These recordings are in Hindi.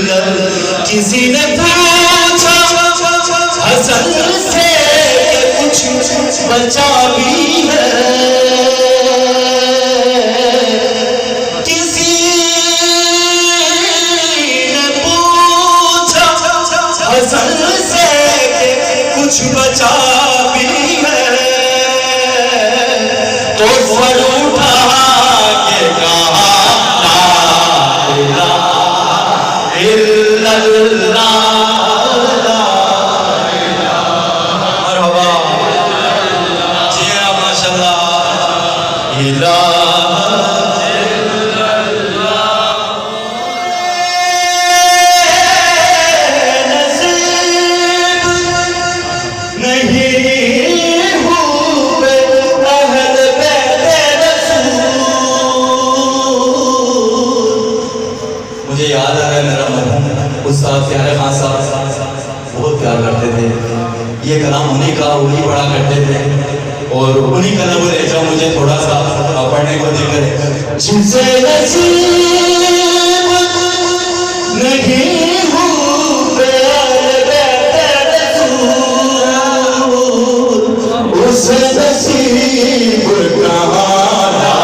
किसी ने पूछा हसन से कुछ बचा भी है, किसी ने पूछा हसन से कुछ बचा भी है, तो सर उठा के कहा ला इलाहा इल्लल्लाह। मुझे याद आ रहा है मेरा मरहूम उस्ताद प्यारे खान साहब बहुत प्यार करते थे, ये कलाम उन्हीं का उन्हीं पढ़ा करते थे और उन्हीं का लफ्ज़ ऐसा मुझे थोड़ा सा पढ़ने को देकर जिनसे नसीब नहीं उस नसीब कहाना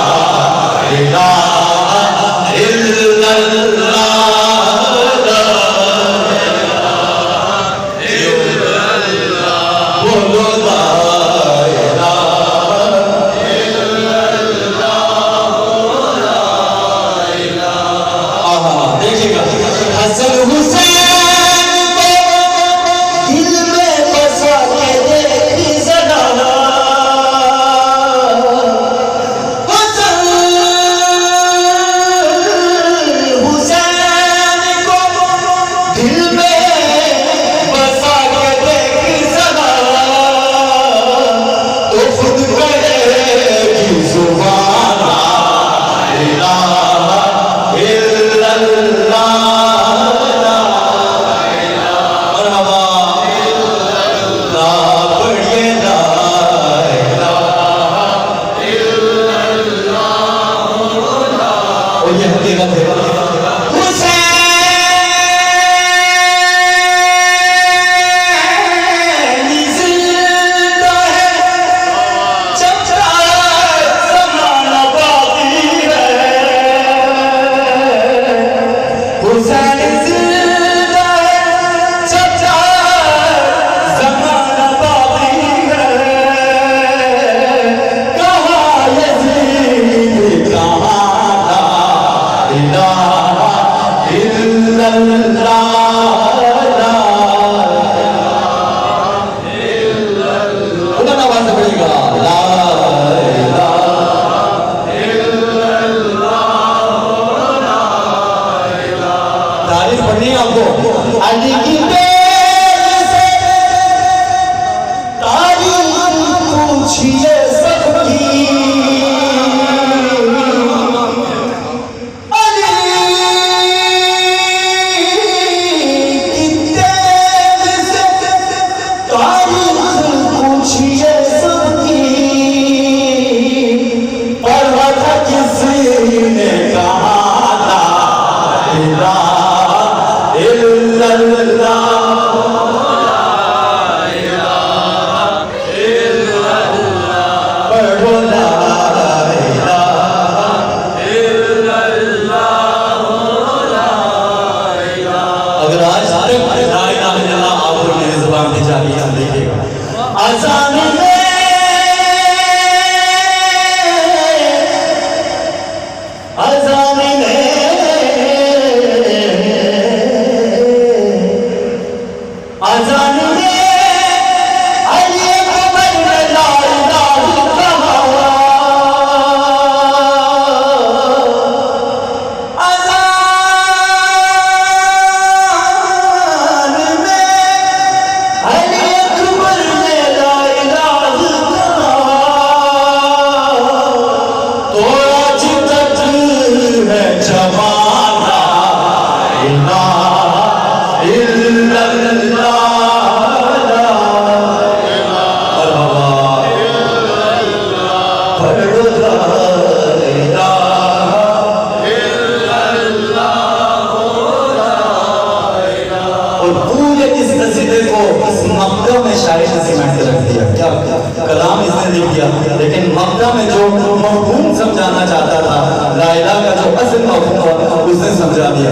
उसने समझा दिया।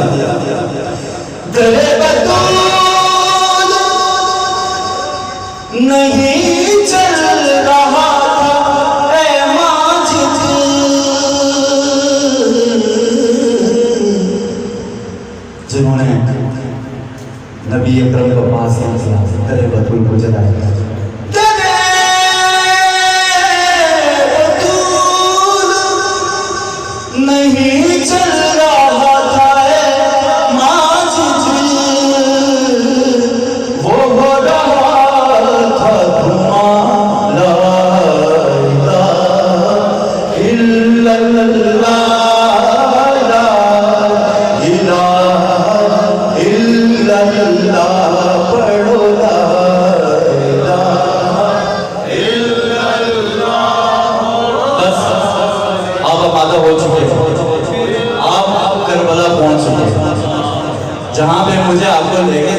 तेरे बतूल नहीं चल रहा था ऐ माजिद, जिन्होंने नबी अकरम के पास तेरे बतूल को जलाया। नहीं चल रहा था माजिद, वो हो रहा था धुआं। ला इलाहा इल्लल्लाह, ला इलाहा इल्लल्लाह, पढ़ो ला इलाहा इल्लल्लाह। बस आप आबादा हो चुके हैं, आप करबला पहुंच चुके हैं, जहां पे मुझे आपको लेके